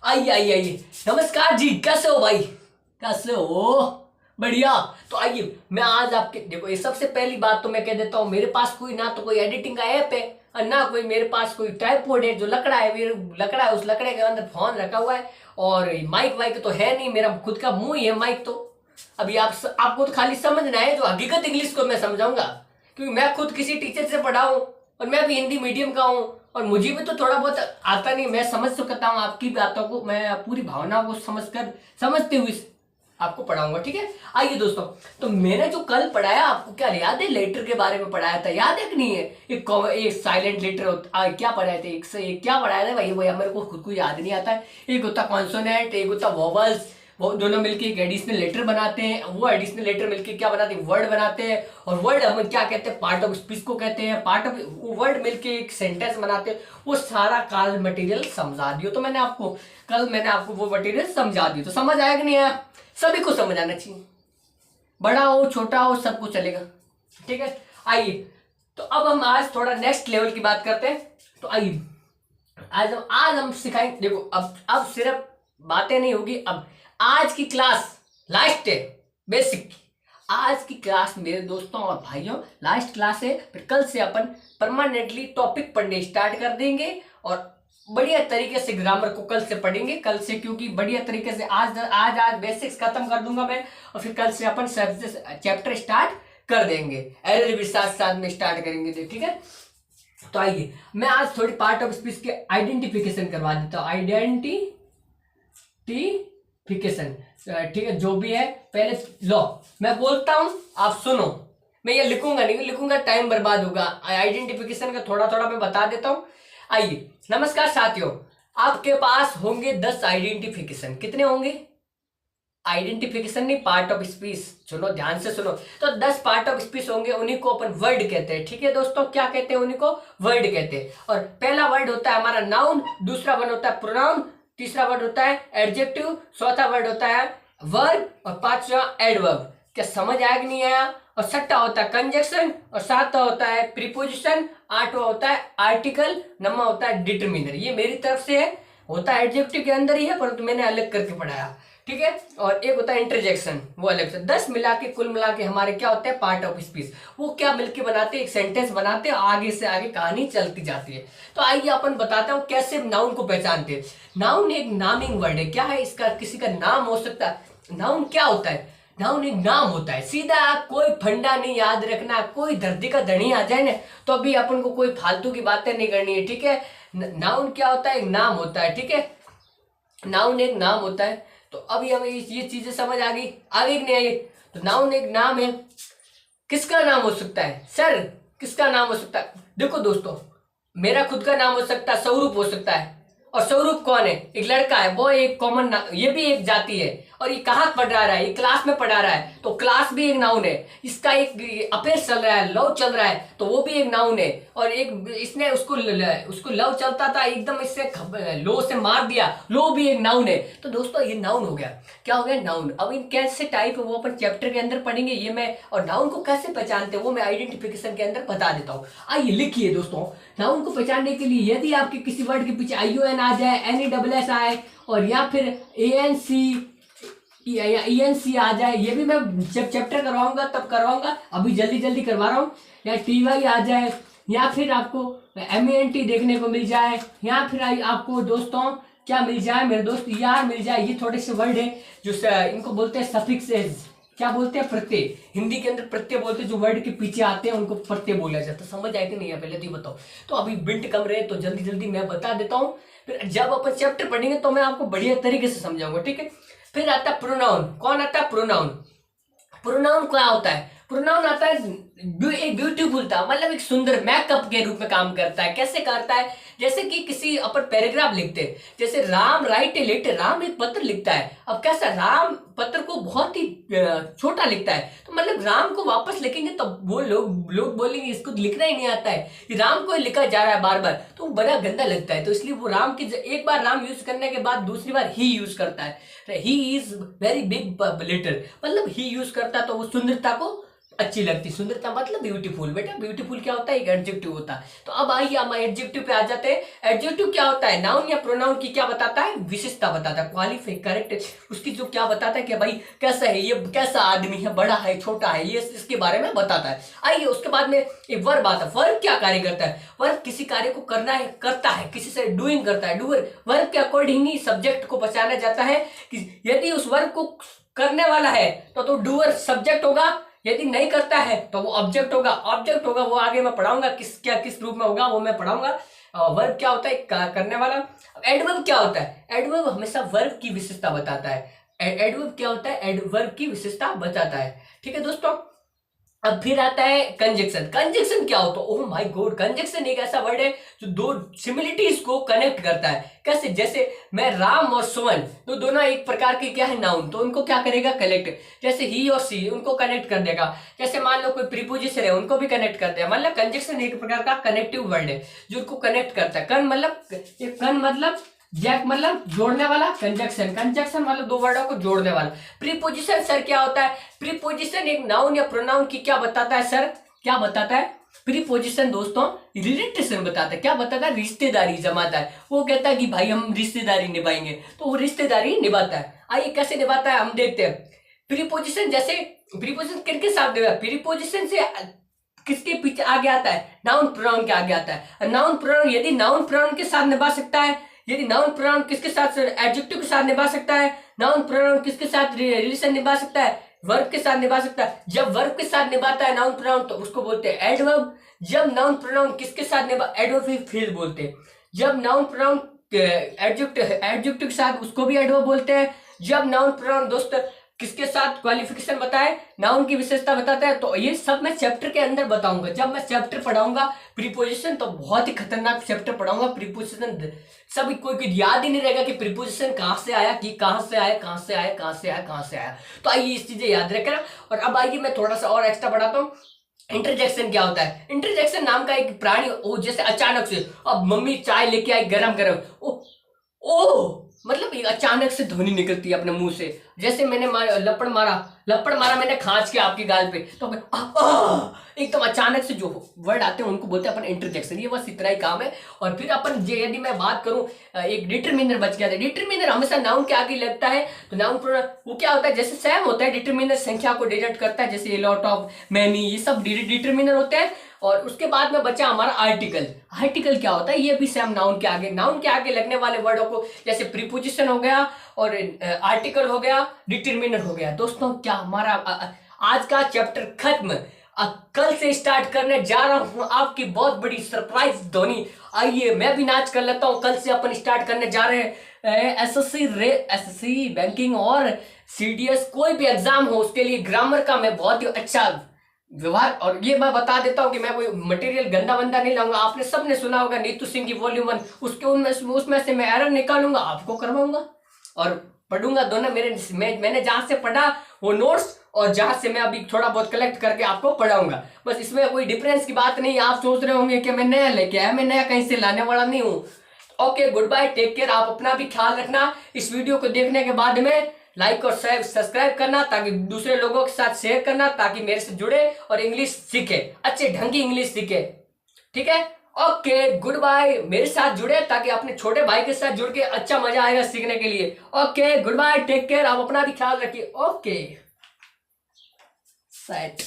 आइए आइए आइए। नमस्कार जी, कैसे हो भाई? कैसे हो? बढ़िया। तो आइए, मैं आज आपके देखो, ये सबसे पहली बात तो मैं कह देता हूँ, मेरे पास कोई ना तो कोई एडिटिंग का ऐप है और ना कोई मेरे पास कोई ट्राइपॉड है। जो लकड़ा है, मेरे लकड़ा है, उस लकड़े के अंदर फोन रखा हुआ है और माइक वाइक तो है नहीं, मेरा खुद का मुंह ही है माइक। तो अभी आपको तो खाली समझना है, जो हकीकत इंग्लिश को मैं समझाऊंगा, क्योंकि मैं खुद किसी टीचर से पढ़ा हूँ और मैं भी हिंदी मीडियम का हूँ और मुझे भी तो थोड़ा बहुत आता नहीं। मैं समझ सकता हूँ आपकी बातों को, मैं पूरी भावनाओं को समझते हुए आपको पढ़ाऊंगा, ठीक है। आइए दोस्तों, तो मैंने जो कल पढ़ाया आपको क्या याद है? लेटर के बारे में पढ़ाया था, याद है कि नहीं है? एक साइलेंट लेटर क्या पढ़ाए थे? एक क्या पढ़ाया था भाई? मेरे को खुद को याद नहीं आता है। एक होता कॉन्सोनेंट, एक होता वोवल्स। वो दोनों मिलके एक एडिशनल लेटर बनाते हैं। वो एडिशनल लेटर मिलके क्या बनाते हैं? वर्ड बनाते हैं। और वर्ड हम क्या कहते हैं? पार्ट ऑफ स्पीच को कहते हैं। पार्ट ऑफ वर्ड मिलके एक सेंटेंस बनाते हैं। वो सारा काल मटेरियल समझा दियो। तो मैंने आपको वो मटेरियल समझा दिया। तो समझ आया कि नहीं आया? सभी को समझ आना चाहिए, बड़ा हो छोटा हो सबको चलेगा, ठीक है। आइए, तो अब हम आज थोड़ा नेक्स्ट लेवल की बात करते हैं। तो आइए, आज हम सिखाएंगे। देखो, अब सिर्फ बातें नहीं होगी। अब आज की क्लास लास्ट है, बेसिक की। आज की क्लास मेरे दोस्तों और भाइयों लास्ट क्लास है। फिर कल से अपन परमानेंटली टॉपिक पढ़ने स्टार्ट कर देंगे और बढ़िया तरीके से ग्रामर को कल से पढ़ेंगे। कल से, क्योंकि बढ़िया तरीके से आज बेसिक्स खत्म कर दूंगा मैं और फिर कल से अपन चैप्टर स्टार्ट कर देंगे। एरर भी साथ साथ में स्टार्ट करेंगे, ठीक है। तो आइए, मैं आज थोड़ी पार्ट ऑफ स्पीच के आइडेंटिफिकेशन करवा देता हूँ। आइडेंटिफिकेशन, ठीक है, जो भी है। पहले लो, मैं बोलता हूं, आप सुनो। मैं ये लिखूंगा नहीं, लिखूंगा टाइम बर्बाद होगा। आइडेंटिफिकेशन का थोड़ा थोड़ा मैं बता देता हूं। आइए, नमस्कार साथियों, आपके पास होंगे 10 आइडेंटिफिकेशन। कितने होंगे? आइडेंटिफिकेशन नहीं, पार्ट ऑफ स्पीच। सुनो, ध्यान से सुनो। तो 10 पार्ट ऑफ स्पीच होंगे, उन्हीं को अपन वर्ड कहते हैं, ठीक है दोस्तों। क्या कहते हैं? उन्हीं को वर्ड कहते हैं। और पहला वर्ड होता है हमारा नाउन, दूसरा वर्ड होता है प्रोनाउन, तीसरा वर्ड होता है एडजेक्टिव, चौथा वर्ड होता है वर्ब और पांचवा एडवर्ब। क्या समझ आया कि नहीं आया? और छठा होता है कंजक्शन और सातवां होता है प्रीपोजिशन, आठवां होता है आर्टिकल, नौवां होता है डिटरमिनर। ये मेरी तरफ से है, होता है एडजेक्टिव के अंदर ही है, परंतु मैंने अलग करके पढ़ाया, ठीक है। और एक होता है इंटरजेक्शन, वो अलग से। 10 मिला के, कुल मिला के हमारे क्या होते हैं? Part of speech. वो क्या मिलके बनाते हैं? एक सेंटेंस बनाते हैं, आगे से आगे कहानी चलती जाती है। तो आइए अपन बताते हैं कैसे नाउन को पहचानते हैं। नाउन एक नामिंग वर्ड है। क्या है इसका? किसी का नाम हो सकता है। नाउन क्या होता है? नाउन एक नाम होता है, सीधा। कोई फंडा नहीं याद रखना। कोई धरती का धनी आ जाए ना, तो अभी अपन को कोई फालतू की बातें नहीं करनी है, ठीक है। नाउन क्या होता है? एक नाम होता है, ठीक है। नाउन एक नाम होता है। तो अभी हमें ये चीजें समझ आ गई, आगे नहीं आई? तो नाउन एक नाम है। किसका नाम हो सकता है सर? किसका नाम हो सकता है? देखो दोस्तों, मेरा खुद का नाम हो सकता है, स्वरूप हो सकता है। और स्वरूप कौन है? एक लड़का है, वो एक कॉमन नाम, ये भी एक जाति है। और ये कहाँ पढ़ा रहा है? ये क्लास में पढ़ा रहा है, तो क्लास भी एक नाउन है। इसका एक अफेयर चल रहा है, लव चल रहा है, तो वो भी एक नाउन है। और एक इसने उसको लव चलता था, एकदम इससे लो से मार दिया, लो भी एक नाउन है। तो दोस्तों, ये नाउन हो गया। क्या हो गया? नाउन। अब इन कैसे टाइप है वो अपन चैप्टर के अंदर पढ़ेंगे, ये मैं। और नाउन को कैसे पहचानते हैं वो मैं आइडेंटिफिकेशन के अंदर बता देता हूँ। आइए लिखिए दोस्तों, नाउन को पहचानने के लिए यदि आपके किसी वर्ड के पीछे ION आ जाए, NESS आए, और या फिर ENC आ जाए, ये भी मैं जब चैप्टर करवाऊंगा तब करवाऊंगा, अभी जल्दी जल्दी करवा रहा हूँ। या TY आ जाए, या फिर आपको MENT देखने को मिल जाए, या फिर आपको दोस्तों क्या मिल जाए मेरे दोस्त? ER मिल जाए। ये थोड़े से वर्ड है जो इनको बोलते हैं सफिक्सेस। क्या बोलते हैं? प्रत्यय। हिंदी के अंदर प्रत्यय बोलते हैं, जो वर्ड के पीछे आते हैं उनको प्रत्यय बोला जाता है। समझ आए कि नहीं है? पहले तो बताओ। तो अभी बिंट कम रहे तो जल्दी जल्दी मैं बता देता हूँ, फिर जब अपन चैप्टर पढ़ेंगे तो मैं आपको बढ़िया तरीके से समझाऊंगा, ठीक है। फिर आता है प्रोनाउन। कौन आता है? प्रोनाउन। प्रोनाउन क्या होता है? प्रोनाउन आता है एक ब्यूटीफुल था, मतलब एक सुंदर मेकअप के रूप में काम करता है। कैसे करता है? जैसे कि किसी अपन पैराग्राफ लिखते हैं, जैसे Ram write a letter, Ram एक पत्र लिखता है। अब कैसा? राम पत्र को बहुत ही छोटा लिखता है, तो मतलब राम को वापस लिखेंगे तो वो लोग बोलेंगे इसको लिखना ही नहीं आता है, कि राम को लिखा जा रहा है बार बार, तो वो बड़ा गंदा लगता है। तो इसलिए वो राम की एक बार राम यूज करने के बाद दूसरी बार ही यूज करता है। He is very big letter, मतलब ही यूज करता है, तो वो सुंदरता को अच्छी लगती। सुंदरता मतलब ब्यूटीफुल। बेटा ब्यूटीफुल क्या होता है, एक एडजेक्टिव होता है। तो अब आइए हम एडजेक्टिव पे आ जाते हैं। एडजेक्टिव क्या होता है, नाउन या प्रोनाउन की क्या बताता है, विशेषता बताता है, क्वालिफाई करेक्ट उसकी जो क्या बताता है कि भाई कैसा है ये, कैसा आदमी है, बड़ा है छोटा है, ये इसके बारे में बताता है। आइए उसके बाद में एक वर्ब आता है। वर्ब क्या कार्य करता है, वर्ब किसी कार्य को करना है, करता है, किसी से डूइंग करता है, डूअर। वर्ब के अकॉर्डिंग ही सब्जेक्ट को पहचाना जाता है कि यदि उस वर्ब को करने वाला है तो डूअर सब्जेक्ट होगा, यदि नहीं करता है तो वो ऑब्जेक्ट होगा। ऑब्जेक्ट होगा वो आगे मैं पढ़ाऊंगा किस रूप में होगा वो मैं पढ़ाऊंगा। वर्ब क्या होता है, करने वाला। एडवर्ब क्या होता है, एडवर्ब हमेशा वर्ब की विशेषता बताता है। एडवर्ब क्या होता है, एडवर्ब की विशेषता बताता है। ठीक है दोस्तों। अब फिर आता है कंजक्शन। कंजक्शन क्या होता है, ओह माय गॉड, कंजक्शन एक ऐसा वर्ड है जो दो सिमिलिटीज को कनेक्ट करता है। कैसे, जैसे मैं राम और सुमन, तो दोनों एक प्रकार के क्या है, नाउन, तो उनको क्या करेगा, कनेक्ट। जैसे ही और सी, उनको कनेक्ट कर देगा। जैसे मान लो कोई प्रीपोजिशन है, उनको भी कनेक्ट कर देगा। मतलब कंजक्शन एक प्रकार का कनेक्टिव वर्ड है जो उनको कनेक्ट करता है। कन मतलब जैक मतलब जोड़ने वाला, कंजक्शन मतलब दो वर्डों को जोड़ने वाला। प्रीपोजिशन सर क्या होता है, प्रीपोजिशन एक नाउन या प्रोनाउन की क्या बताता है सर, क्या बताता है, प्रीपोजिशन दोस्तों रिलेशन बताता है। क्या बताता है, रिश्तेदारी जमाता है। वो कहता है कि भाई हम रिश्तेदारी निभाएंगे, तो वो रिश्तेदारी निभाता है। आइए कैसे निभाता है हम देखते हैं। प्रीपोजिशन, जैसे प्रीपोजिशन किसके साथ देगा, प्रीपोजिशन से किसके पीछे आगे आता है, नाउन प्रोनाउन के आगे आता है। नाउन प्रोनाउन यदि नाउन प्रोनाउन के साथ निभा सकता है, यदि नाउन प्रोनाउन किसके साथ, एडजेक्टिव के साथ निभा सकता है। नाउन प्रोनाउन किसके साथ रिलेशन निभा सकता है, वर्ब के साथ निभा सकता है। जब वर्ब के साथ निभाता है नाउन प्रोनाउन तो उसको बोलते हैं एडवर्ब। जब नाउन प्रोनाउन किसके साथ निभा, एडवर्ब फिर बोलते हैं। जब नाउन प्रोनाउन एडजेक्टिव के साथ, उसको भी एडवर्ब बोलते हैं। जब नाउन प्रोनाउन दोस्त किसके साथ क्वालिफिकेशन बताए, नाउन की विशेषता बताता है। तो ये सब मैं चैप्टर के अंदर बताऊंगा। जब मैं चैप्टर पढ़ाऊंगा प्रीपोजिशन, तो बहुत ही खतरनाक चैप्टर पढ़ाऊंगा प्रीपोजिशन। सब कोई याद ही नहीं रहेगा कि प्रीपोजिशन कहां से आया, कि कहां से आया, कहां से आया, कहां से आया, कहां से आया। तो आइए इस चीजें याद रखना। और अब आइए मैं थोड़ा सा और एक्स्ट्रा बढ़ाता हूँ। इंटरजेक्शन क्या होता है, इंटरजेक्शन नाम का एक प्राणी, ओ जैसे अचानक से, अब मम्मी चाय लेके आई गरम गरम, ओ मतलब अचानक से ध्वनि निकलती है अपने मुंह से। जैसे मैंने लपड़ मारा मैंने खांच के आपकी गाल पे, तो एकदम अचानक से जो वर्ड आते हैं उनको बोलते हैं अपन इंटरजेक्शन। ये बस इतना ही काम है। और फिर अपन यदि मैं बात करूं, एक डिटरमिनर बच गया था। डिटरमिनर हमेशा नाउन के आगे लगता है, तो नाउन वो क्या होता है, जैसे सैम होता है, डिटरमिनर संख्या को डिनोट करता है, जैसे लॉट ऑफ, मैनी, ये सब डिटरमिनर होते हैं। और उसके बाद में बचा हमारा आर्टिकल। आर्टिकल क्या होता है, ये भी सेम नाउन के आगे लगने वाले वर्डों को, जैसे प्रीपोजिशन हो गया और आर्टिकल हो गया, डिटरमिनर हो गया। दोस्तों क्या हमारा आज का चैप्टर खत्म। कल से स्टार्ट करने जा रहा हूं आपकी बहुत बड़ी सरप्राइज ध्वनि। आइए मैं भी नाच कर लेता हूं। कल से अपन स्टार्ट करने जा रहे हैं एसएससी बैंकिंग और सीडीएस, कोई भी एग्जाम हो उसके लिए ग्रामर का मैं बहुत ही अच्छा व्यवहार। और ये मैं बता देता हूँ कि मैं कोई मटेरियल गंदा बंदा नहीं लाऊंगा। आपने सबने सुना होगा नीतू सिंह की वॉल्यूम 1, उसमें से मैं एरर निकालूंगा, आपको करवाऊंगा और पढ़ूंगा दोनों। मैंने जहां से पढ़ा वो नोट्स, और जहां से मैं अभी थोड़ा बहुत कलेक्ट करके आपको पढ़ाऊंगा। बस इसमें कोई डिफरेंस की बात नहीं। आप सोच रहे होंगे कि मैं नया लेके आया, मैं नया कहीं से लाने वाला नहीं हूँ। Okay, good bye, take care. आप अपना भी ख्याल रखना। इस वीडियो को देखने के बाद में लाइक और सब्सक्राइब करना, ताकि दूसरे लोगों के साथ शेयर करना, ताकि मेरे से जुड़े और इंग्लिश सीखे, अच्छे ढंग की इंग्लिश सीखे। ठीक है, ओके, गुड बाय। मेरे साथ जुड़े ताकि अपने छोटे भाई के साथ जुड़ के अच्छा मजा आएगा सीखने के लिए। Okay, good bye, take care. आप अपना भी ख्याल रखिए। Okay, set.